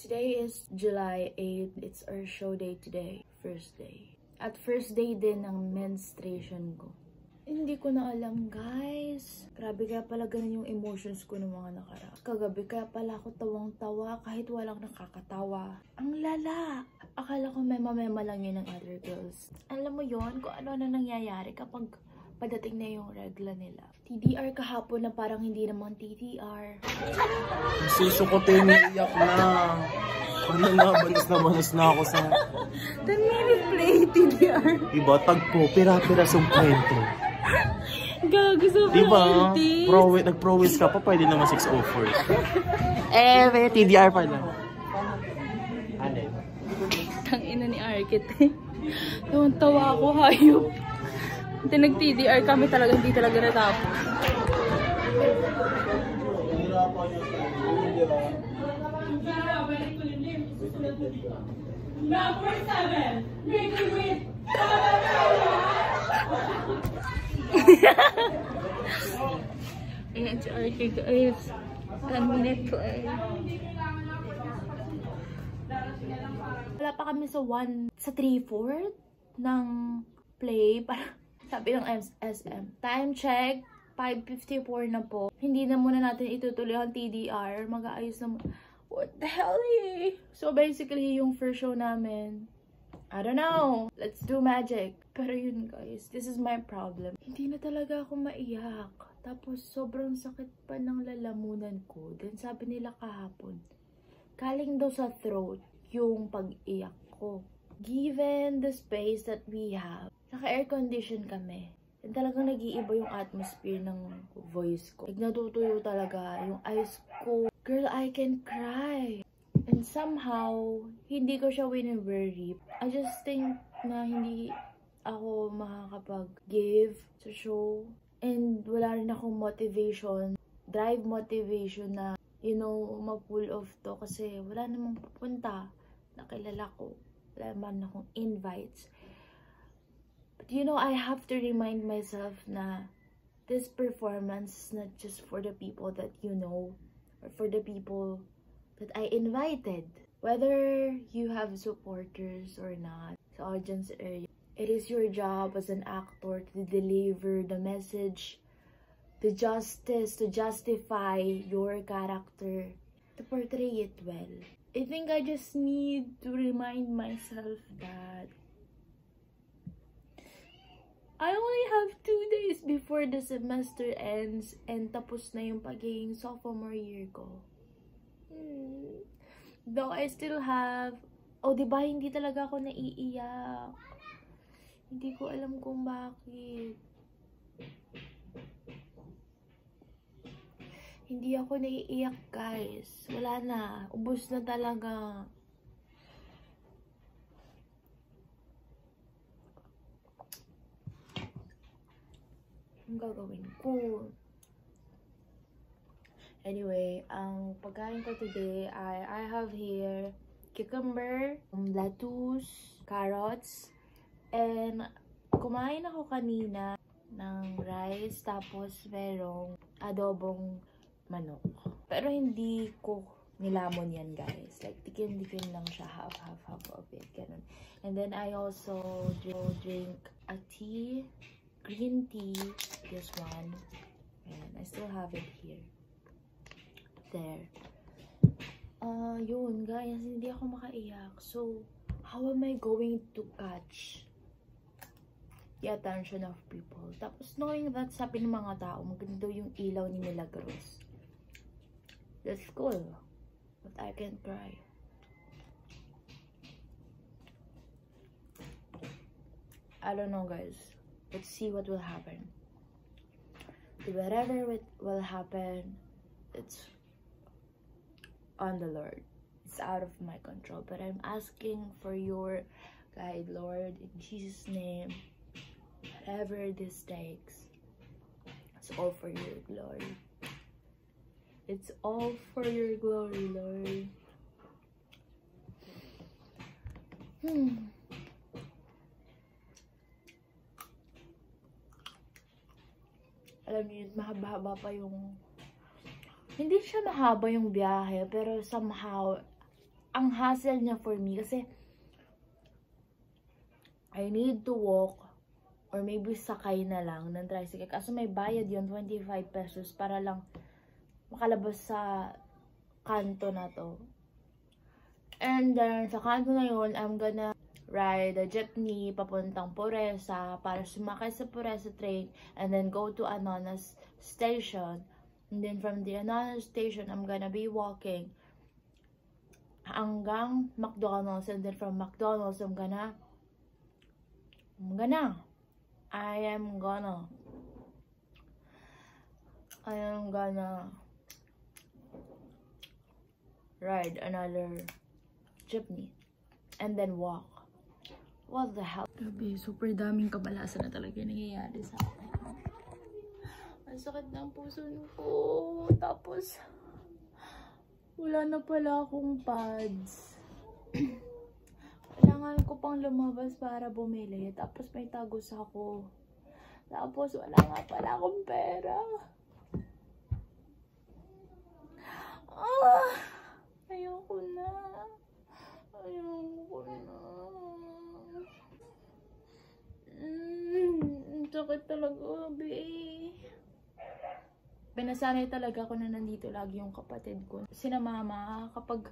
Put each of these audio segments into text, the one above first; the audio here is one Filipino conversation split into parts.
Today is July 8. It's our show day today. First day. At first day din ng menstruation ko. Hindi ko na alam, guys. Grabe, kaya pala ganun yung emotions ko ng mga nakaraan. Kagabi, kaya pala ako tawang-tawa kahit walang nakakatawa. Ang lala! Akala ko mema-mema lang yun ng other girls. Alam mo yon kung ano na nangyayari kapag padating na yung regla nila. TDR kahapon na parang hindi naman TDR. Susukotin, iyak na. Ano na, banas na ako sa... The minute play, TDR. Diba, tagpo, pira-pirasong kwento. Gago sa diba, nag-prowess ka pa, pwede naman 604. May TDR pa lang. Ano? Tangina ni Arkit. Tawa ako, hayop. Nag-TDR kami talaga, hindi talaga natapos. Number 7, make me win. Ayan si Arky, guys. 10-minute play. Wala pa kami sa 3/4 ng play. Sabi ng SM. Time check, 5:54 na po. Hindi na muna natin itutuloy ang TDR. Mag-aayos na muna. What the hell eh? So basically, yung first show namin, I don't know. Let's do magic. Pero yun guys, this is my problem. Hindi na talaga ako maiyak. Tapos sobrang sakit pa ng lalamunan ko. Then sabi nila kahapon, galing daw sa throat yung pag-iyak ko. Given the space that we have, naka-air condition kami. And talagang nag-iiba yung atmosphere ng voice ko. Natutuyo talaga yung eyes ko. Girl, I can cry. And somehow, hindi ko siya wini-worry. I just think na hindi ako makakapag-give sa show. And wala rin akong motivation, drive motivation na, you know, ma-pull off to. Kasi wala namang pupunta na kilala ko. Wala man akong invites. But you know, I have to remind myself na this performance is not just for the people that you know, or for the people that I invited. Whether you have supporters or not, sa audience area, it is your job as an actor to deliver the message, the justice, to justify your character, to portray it well. I think I just need to remind myself that I only have 2 days before the semester ends and tapos na yung pagiging sophomore year ko. Though I still have... Oh, diba? Hindi talaga ako naiiyak. Hindi ko alam kung bakit. Hindi ako naiiyak, guys. Wala na. Ubus na talaga. Ang gagawin ko. Anyway, ang pagkain ko today ay I have here cucumber, lettuce, carrots, and kumain ako kanina ng rice, tapos merong adobong manok. Pero hindi ko nilamon yan, guys. Like, tikim-tikim lang siya, half of it, ganun. And then I also drink a tea, green tea, this one. And I still have it here. There. Yun, guys, hindi ako makaiyak. So, how am I going to catch the attention of people? Tapos, knowing that, sabi ng mga tao, maganda yung ilaw ni Milagros. That's cool. But I can't cry. I don't know, guys. Let's see what will happen. Whatever will happen, it's on the Lord. It's out of my control. But I'm asking for your guide, Lord, in Jesus' name. Whatever this takes, it's all for your glory. It's all for your glory, Lord. Alam niyo, mahaba-haba pa yung... Hindi siya mahaba yung biyahe, pero somehow, ang hassle niya for me kasi I need to walk or maybe sakay na lang ng tricycle. Kaso may bayad yun, 25 pesos para lang makalabas sa kanto na to. And then, sa kanto na yun, I'm gonna ride a jeepney papuntang Puresa para sumakay sa Puresa train and then go to Anonas station. And then from the Anonas station, I'm gonna be walking hanggang McDonald's. And then from McDonald's, I am gonna ride another jeepney and then walk. What the hell? Grabe, super daming kabalasan na talaga nangyayari sa akin. Ang sakit ng puso ko. Tapos, wala na pala akong pads. Kailangan ko pang lumabas para bumili. Tapos may tagos ako. Tapos wala nga pala akong pera. Ayoko na. Sakit talaga, babe. Pinasanay talaga ako na nandito lagi yung kapatid ko. Sina mama, pag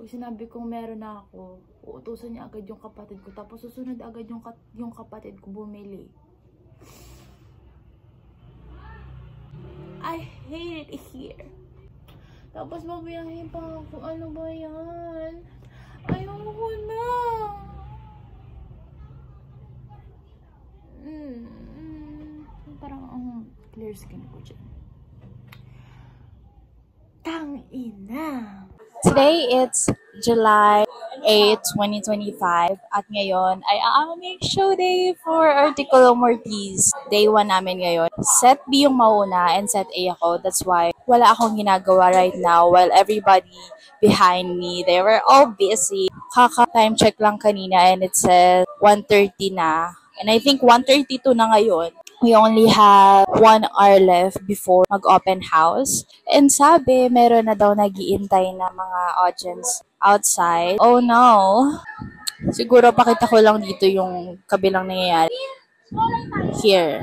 sinabi kong meron na ako, uutusan niya agad yung kapatid ko. Tapos susunod agad yung kapatid ko bumili. I hate it here. Tapos mabiyahin pa ako. Ano ba yan? Ayoko na. Parang clear skin ko dyan. Tangina. Today, it's July 8, 2025. At ngayon ay aming show day for Articulo Mortis. Day 1 namin ngayon. Set B yung mauna and set A ako. That's why wala akong ginagawa right now while everybody behind me, they were all busy. Kaka-time check lang kanina and it says 1:30 na. And I think 1:32 na ngayon. We only have 1 hour left before mag-open house. And sabi, meron na daw nag-iintay na mga audience outside. Oh no! Siguro pakita ko lang dito yung kabilang nangyayari. Here.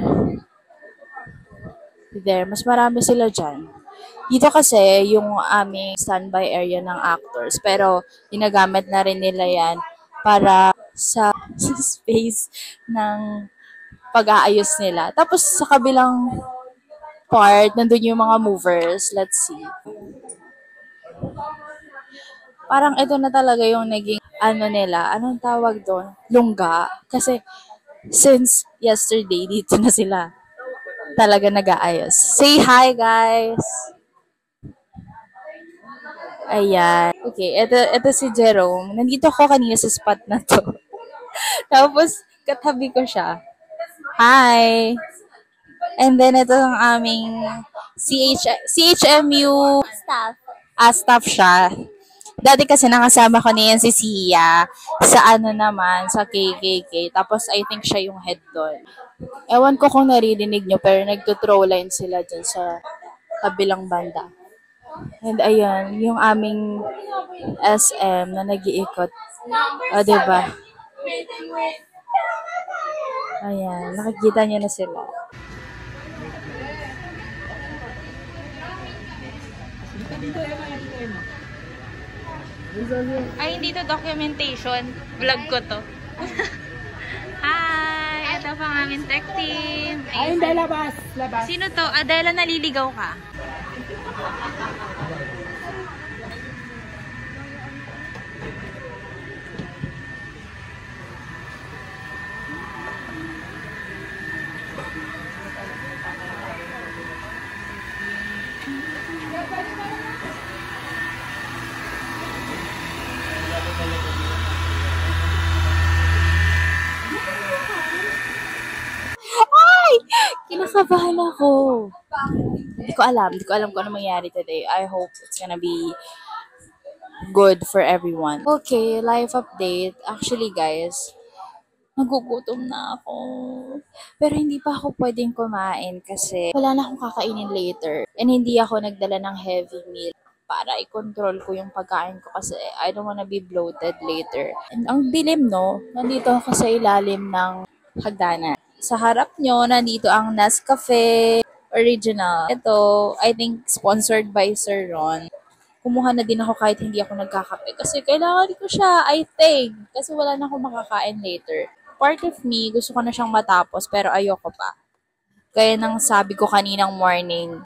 There. Mas marami sila dyan. Dito kasi yung aming standby area ng actors. Pero ginagamit na rin nila yan para sa space ng pag-aayos nila. Tapos sa kabilang part, nandun yung mga movers. Let's see. Parang ito na talaga yung naging nila. Anong tawag doon? Lungga. Kasi since yesterday, dito na sila talaga nag-aayos. Say hi, guys! Ayan. Okay, ito si Jerome. Nandito ako kanina sa spot na to. Tapos, katabi ko siya. Hi! And then, ito ang aming CHMU staff. Staff siya. Dati kasi nakasama ko niyan si Sia sa sa KKK. Tapos, I think siya yung head doon. Ewan ko kung naririnig nyo, pero nagtuthrow line sila dyan sa kabilang banda. And ayan, yung aming SM na nag-iikot. O, diba? Ayan, nakikita niyo na sila. Ay, hindi to documentation. Vlog ko to. Hi! Ito pa ang aming tech team. Ay, hindi, labas. Sino to? Adela, naliligaw ka? Kinakabahan ako. Hindi ko alam kung ano mangyari today. I hope it's gonna be good for everyone. Okay, life update. Actually, guys, nagugutom na ako. Pero hindi pa ako pwedeng kumain kasi wala na akong kakainin later. And hindi ako nagdala ng heavy meal. para i-control ko yung pagkain ko kasi I don't wanna be bloated later. And ang dilim, no? Nandito ako sa ilalim ng hagdanan. Sa harap nyo, nandito ang Nescafe Original. Ito, I think, sponsored by Sir Ron. Kumuha na din ako kahit hindi ako nagkakape kasi kailangan ko siya, I think. Kasi wala na akong makakain later. Part of me, gusto ko na siyang matapos pero ayoko pa. Kaya nang sabi ko kaninang morning,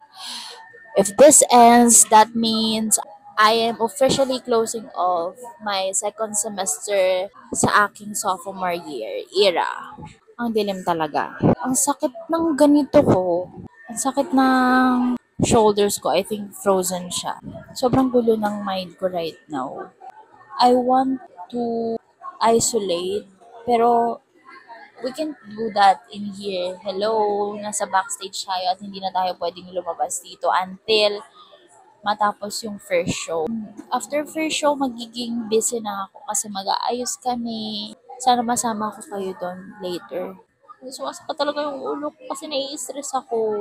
if this ends, that means I am officially closing off my second semester sa aking sophomore year era. Ang dilim talaga. Ang sakit ng ganito ko. Ang sakit ng shoulders ko. I think frozen siya. Sobrang gulo ng mind ko right now. I want to isolate, pero we can do that in here. Hello, nasa backstage tayo at hindi na tayo pwedeng lumabas dito until matapos yung first show. After first show, magiging busy na ako kasi mag-aayos kami. Sana masama ko kayo doon later. Sumasakit talaga yung ulo ko kasi nai-stress ako.